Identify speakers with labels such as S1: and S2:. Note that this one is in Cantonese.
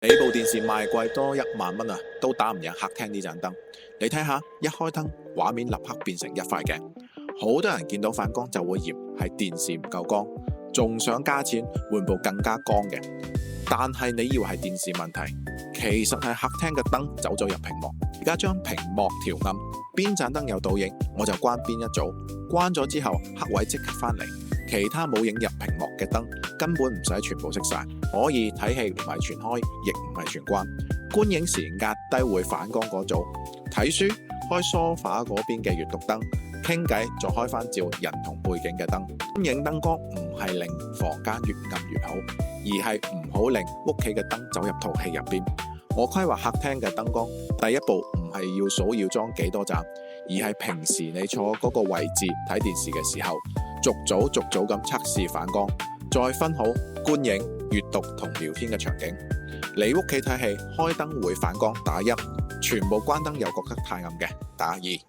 S1: 你部電視賣貴多10000蚊啊，都打唔贏客廳呢盞燈。你睇下，一開燈，畫面立刻變成一塊鏡。好多人見到反光就會嫌係電視唔夠光，仲想加錢換部更加光嘅。但係你以為係電視問題，其實係客廳嘅燈走咗入屏幕。而家將屏幕調暗，邊盞燈有倒影，我就關邊一組。關咗之後，黑位即刻返嚟，其他冇影入屏幕嘅燈根本唔使全部熄晒，可以睇戲唔係全開，亦唔係全關。觀影時壓低會反光嗰組，睇書開梳化嗰邊嘅閱讀燈，傾偈再開翻照人同背景嘅燈。觀影燈光唔係令房間越暗越好，而係唔好令屋企嘅燈走入套戲入邊。我規劃客廳嘅燈光，第一步唔係要數要裝幾多盞，而係平時你坐嗰個位置睇電視嘅時候，逐組咁測試反光，再分好觀影、閱讀同聊天嘅場景。你屋企睇戲開燈會反光，打1；全部關燈又覺得太暗嘅，打2。